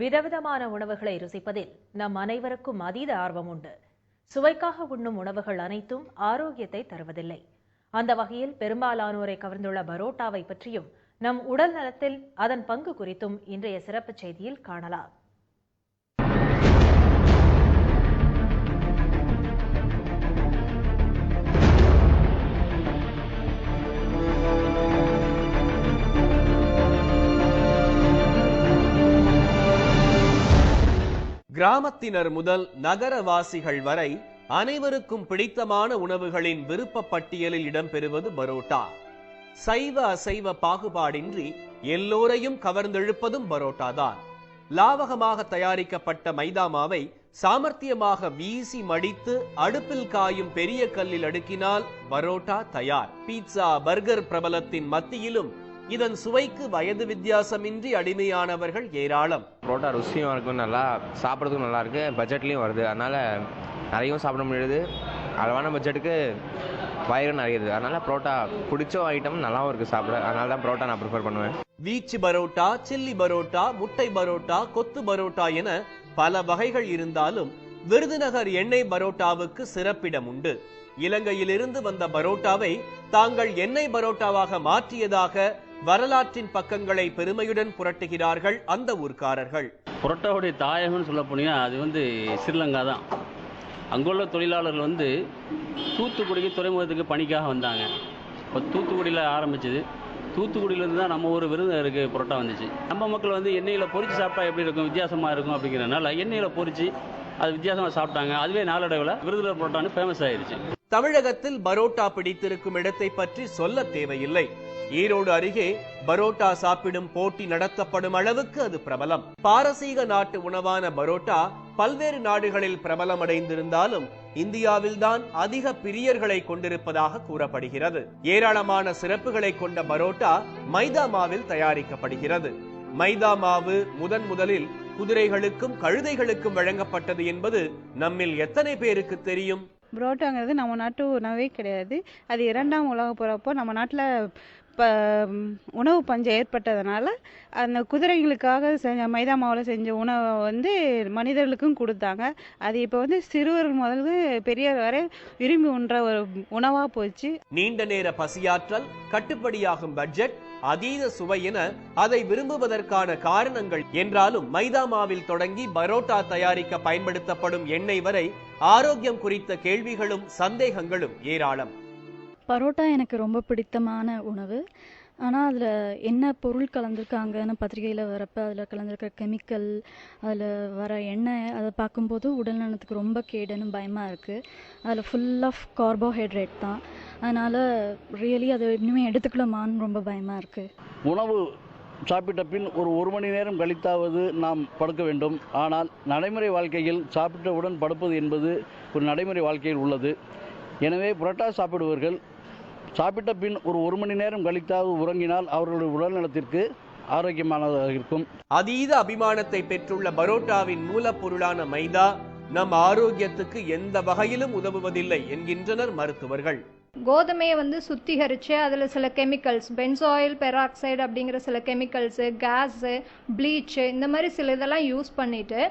விதவிதமான உணவுகளை ருசிப்பதில் நம் அனைவருக்கும் அதீத ஆர்வம் உண்டு. சுவைக்காக உண்ணும் உணவுகள் அனைத்தும் ஆரோக்கியத்தை தருவதில்லை. அந்த வகையில் பெரும்பாலானோரை கவர்ந்துள்ள பரோட்டாவை பற்றியும் நம் உடல் நலத்தில் அதன் பங்கு குறித்தும் இன்றைய சிறப்பு செய்தியில் காணலாம். கிராமத்தினர் முதல் நகரவாசிகள் வரை அனைவருக்கும் பிடித்தமான உணவுகளின் விருப்ப பட்டியலில் இடம்பெறுவது பரோட்டா. சைவ அசைவ பாகுபாடின்றி எல்லோரையும் கவர்ந்தெழுப்பதும் பரோட்டா தான். லாவகமாக தயாரிக்கப்பட்ட மைதா மாவை சாமர்த்தியமாக வீசி மடித்து அடுப்பில் காயும் பெரிய கல்லில் அடுக்கினால் பரோட்டா தயார். பீட்சா, பர்கர் பிரபலத்தின் மத்தியிலும் இதன் சுவைக்கு வயது வித்தியாசமின்றி அடிமையானவர்கள் ஏராளம். புரோட்டா ருசியும் இருக்கும், நல்லா சாப்பிட்றதுக்கும் நல்லா இருக்கு, பட்ஜெட்லையும் வருது. அதனால நிறைய சாப்பிட முடியுது. அளவான பட்ஜெட்டுக்கு வயிறு நிறையுது. அதனால புரோட்டா பிடிச்ச ஐட்டம் நல்லாவும் இருக்கு சாப்பிட. அதனால தான் புரோட்டா நான் ப்ரிஃபர் பண்ணுவேன். வீச்சு பரோட்டா, சில்லி பரோட்டா, முட்டை பரோட்டா, கொத்து பரோட்டா என பல வகைகள் இருந்தாலும் விருதுநகர் எண்ணெய் பரோட்டாவுக்கு சிறப்பிடம் உண்டு. இலங்கையிலிருந்து வந்த பரோட்டாவை தாங்கள் எண்ணெய் பரோட்டாவாக மாற்றியதாக வரலாற்றின் பக்கங்களை பெருமையுடன் புரட்டுகிறார்கள் அந்த ஊர்க்காரர்கள். புரோட்டாவுடைய தாயகம்னு சொல்ல போனீங்கன்னா அது ஸ்ரீலங்கா தான். அங்குள்ள தொழிலாளர்கள் தூத்துக்குடிக்கு துறைமுகத்துக்கு பணிக்காக வந்தாங்க. இப்போ தூத்துக்குடியில் ஆரம்பிச்சது. தூத்துக்குடியிலேருந்து தான் நம்ம ஊர் விருதுநகருக்கு புரோட்டா வந்துச்சு. நம்ம மக்கள் எண்ணெயில் பொரிச்சு சாப்பிட்டா எப்படி இருக்கும், வித்தியாசமாக இருக்கும் அப்படிங்கிறனால எண்ணெயில் பொரிச்சு அது வித்தியாசமாக சாப்பிட்டாங்க. அதுவே நாளடைவில் விருதுநகர் புரோட்டான்னு ஃபேமஸ் ஆயிடுச்சு. தமிழகத்தில் பரோட்டா பிடித்திருக்கும் இடத்தை பற்றி சொல்ல தேவையில்லை. ஈரோடு அருகே பரோட்டா சாப்பிடும் போட்டி நடத்தப்படும் அளவுக்கு அது பிரபலம். பாரசீக நாட்டு உணவான பரோட்டா பல்வேறு நாடுகளில் பிரபலம் அடைந்திருந்தாலும் இந்தியாவில் தான் அதிக பிரியர்களை கொண்டிருப்பதாக கூறப்படுகிறது. ஏராளமான சிறப்புகளை கொண்ட பரோட்டா மைதா மாவில் தயாரிக்கப்படுகிறது. மைதா மாவு முதலில் குதிரைகளுக்கும் கழுதைகளுக்கும் வழங்கப்பட்டது என்பது நம்மில் எத்தனை பேருக்கு தெரியும்? புரோட்டாங்கிறது நம்ம நாட்டு உணவே கிடையாது. அது 2ஆம் உலகப் போறப்போ நம்ம நாட்டில் உணவு பஞ்சம் ஏற்பட்டதுனால அந்த குதிரைகளுக்காக செஞ்ச மைதா மாவில் செஞ்ச உணவை மனிதர்களுக்கும் கொடுத்தாங்க. அது இப்போ சிறுவர்கள் முதல்ல பெரியவர் வரை விரும்பி உண்ற ஒரு உணவாக போச்சு. நீண்ட நேர பசியாற்றல், கட்டுப்படியாகும் பட்ஜெட், அதீத சுவை என அதை விரும்புவதற்கான காரணங்கள் என்றாலும் மைதா மாவில் தொடங்கி பரோட்டா தயாரிக்க பயன்படுத்தப்படும் எண்ணெய் வரை ஆரோக்கியம் குறித்த கேள்விகளும் சந்தேகங்களும் ஏராளம். பரோட்டா எனக்கு ரொம்ப பிடித்தமான உணவு. ஆனால் அதில் என்ன பொருள் கலந்துருக்காங்கன்னு பத்திரிகையில் வரப்போ அதில் கலந்துருக்க கெமிக்கல், அதில் வர எண்ணெய், அதை பார்க்கும்போது உடல் நலத்துக்கு ரொம்ப கேடுன்னு பயமாக இருக்குது. அதில் ஃபுல் ஆஃப் கார்போஹைட்ரேட் தான். அதனால் ரியலி அதை இன்னுமே எடுத்துக்கலாமான்னு ரொம்ப பயமாக இருக்குது. உணவு சாப்பிட்ட பின் ஒரு மணி நேரம் கழித்தாவது நாம் படுக்க வேண்டும். ஆனால் நடைமுறை வாழ்க்கையில் சாப்பிட்டவுடன் படுப்பது என்பது ஒரு நடைமுறை வாழ்க்கையில் உள்ளது. எனவே புரோட்டா சாப்பிடுவர்கள் சாப்பிட்ட பின் ஒரு மணி நேரம் கழித்தாவது உறங்கினால் அவர்களுடைய உடல் நலத்திற்கு ஆரோக்கியமானதாக இருக்கும். அதீத அபிமானத்தை பெற்றுள்ள பரோட்டாவின் மூலப்பொருளான மைதா நம் ஆரோக்கியத்துக்கு எந்த வகையிலும் உதவுவதில்லை என்கின்றனர் மருத்துவர்கள். கோதுமையை சுத்திகரித்து அதில் சில கெமிக்கல்ஸ், பென்சாயில் பெராக்சைடு அப்படிங்கிற சில கெமிக்கல்ஸு, கேஸு, ப்ளீச்சு, இந்த மாதிரி சில இதெல்லாம் யூஸ் பண்ணிவிட்டு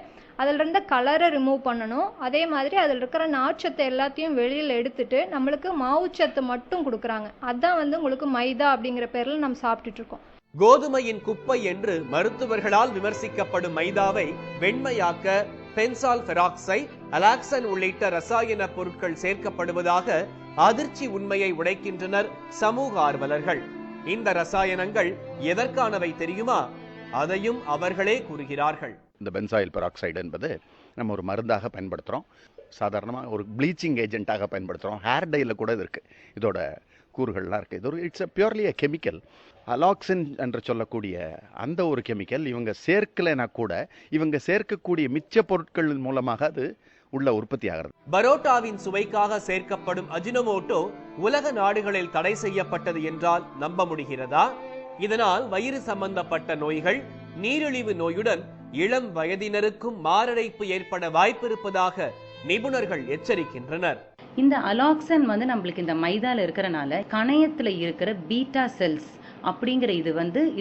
அதில் இருந்த கலரை ரிமூவ் பண்ணணும். அதே மாதிரி அதில் இருக்கிற நார்ச்சத்தை எல்லாத்தையும் வெளியில் எடுத்துட்டு நம்மளுக்கு மாவுச்சத்து மட்டும் கொடுக்குறாங்க. அதுதான் உங்களுக்கு மைதா அப்படிங்கிற பேரில் நம்ம சாப்பிட்டுட்டு இருக்கோம். கோதுமையின் குப்பை என்று மருத்துவர்களால் விமர்சிக்கப்படும் மைதாவை வெண்மையாக்க பென்சால் பெராக்சைடு, அலாக்சன் உள்ளிட்ட ரசாயன பொருட்கள் சேர்க்கப்படுவதாக அதிர்ச்சி உண்மையை உடைக்கின்றனர் சமூக ஆர்வலர்கள். இந்த ரசாயனங்கள் எதற்கானவை தெரியுமா? அதையும் அவர்களே கூறுகிறார்கள். இந்த பென்சாயில் பெராக்சைடு என்பது நம்ம ஒரு மருந்தாக பயன்படுத்துகிறோம். சாதாரணமாக ஒரு ப்ளீச்சிங் ஏஜென்ட்டாக பயன்படுத்துகிறோம். ஹேர் டையில் கூட இருக்குது. இதோட கூறுகள்லாம் இருக்குது. இது it's purely a chemical. Alloxan என்று சொல்லக்கூடிய அந்த ஒரு கெமிக்கல் இவங்க சேர்க்கலைன்னா கூட இவங்க சேர்க்கக்கூடிய மிச்ச பொருட்கள் மூலமாக அது உள்ள உற்பத்தி ஆகிறது. பரோட்டாவின் சுவைக்காக சேர்க்கப்படும் அஜினோமோட்டோ உலக நாடுகளில் தடை செய்யப்பட்டது என்றால் நம்ப முடிகிறதா? இதனால் வயிறு சம்பந்தப்பட்ட நோய்கள், நீரிழிவு நோயுடன் இளம் வயதினருக்கும் மாரடைப்பு ஏற்பட வாய்ப்பிருப்பதாக நிபுணர்கள் எச்சரிக்கின்றனர். இந்த அலாக்சன் நம்மளுக்கு இந்த மைதால இருக்கிறனால கணையத்துல இருக்கிற பீட்டா செல்ஸ் அப்படிங்கிற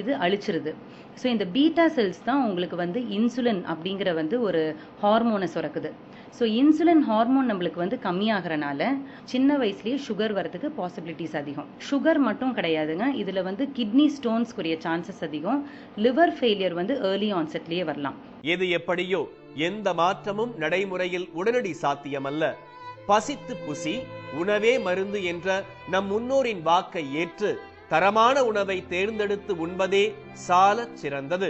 இது அழிச்சிருது. ஸோ இந்த பீட்டா செல்ஸ் தான் உங்களுக்கு இன்சுலின் அப்படிங்கிற ஒரு ஹார்மோனை சுரக்குது. ஸோ இன்சுலின் ஹார்மோன் நம்மளுக்கு கம்மியாகிறனால சின்ன வயசுலேயே சுகர் வரதுக்கு பாசிபிலிட்டிஸ் அதிகம். சுகர் மட்டும் கிடையாதுங்க, இதில் கிட்னி ஸ்டோன்ஸ்க்குரிய சான்சஸ் அதிகம். லிவர் ஃபெயிலியர் ஏர்லி ஆன்செட்லேயே வரலாம். எது எப்படியோ எந்த மாற்றமும் நடைமுறையில் உடனடி சாத்தியமல்ல. பசித்து புசி, உணவே மருந்து என்ற நம் முன்னோரின் வாக்கை ஏற்று தரமான உணவை தேர்ந்தெடுத்து உண்பதே சாலச் சிறந்தது.